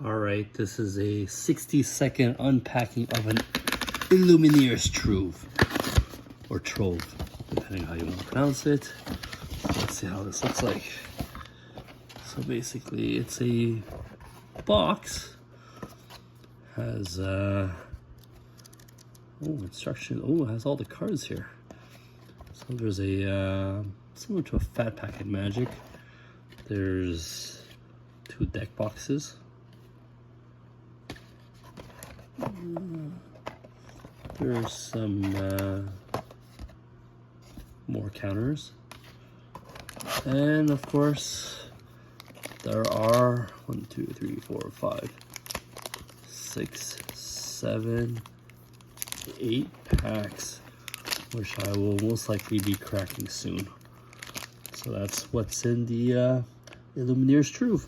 All right, this is a 60-second unpacking of an Illumineer's trove, or trove, depending on how you want to pronounce it. Let's see how this looks like. So basically, it's a box. Has instruction. Oh, it has all the cards here. So there's a similar to a Fat Packet Magic. There's 2 deck boxes. There's some more counters, and of course there are 1, 2, 3, 4, 5, 6, 7, 8 packs, which I will most likely be cracking soon. So that's what's in the Illumineer's trove.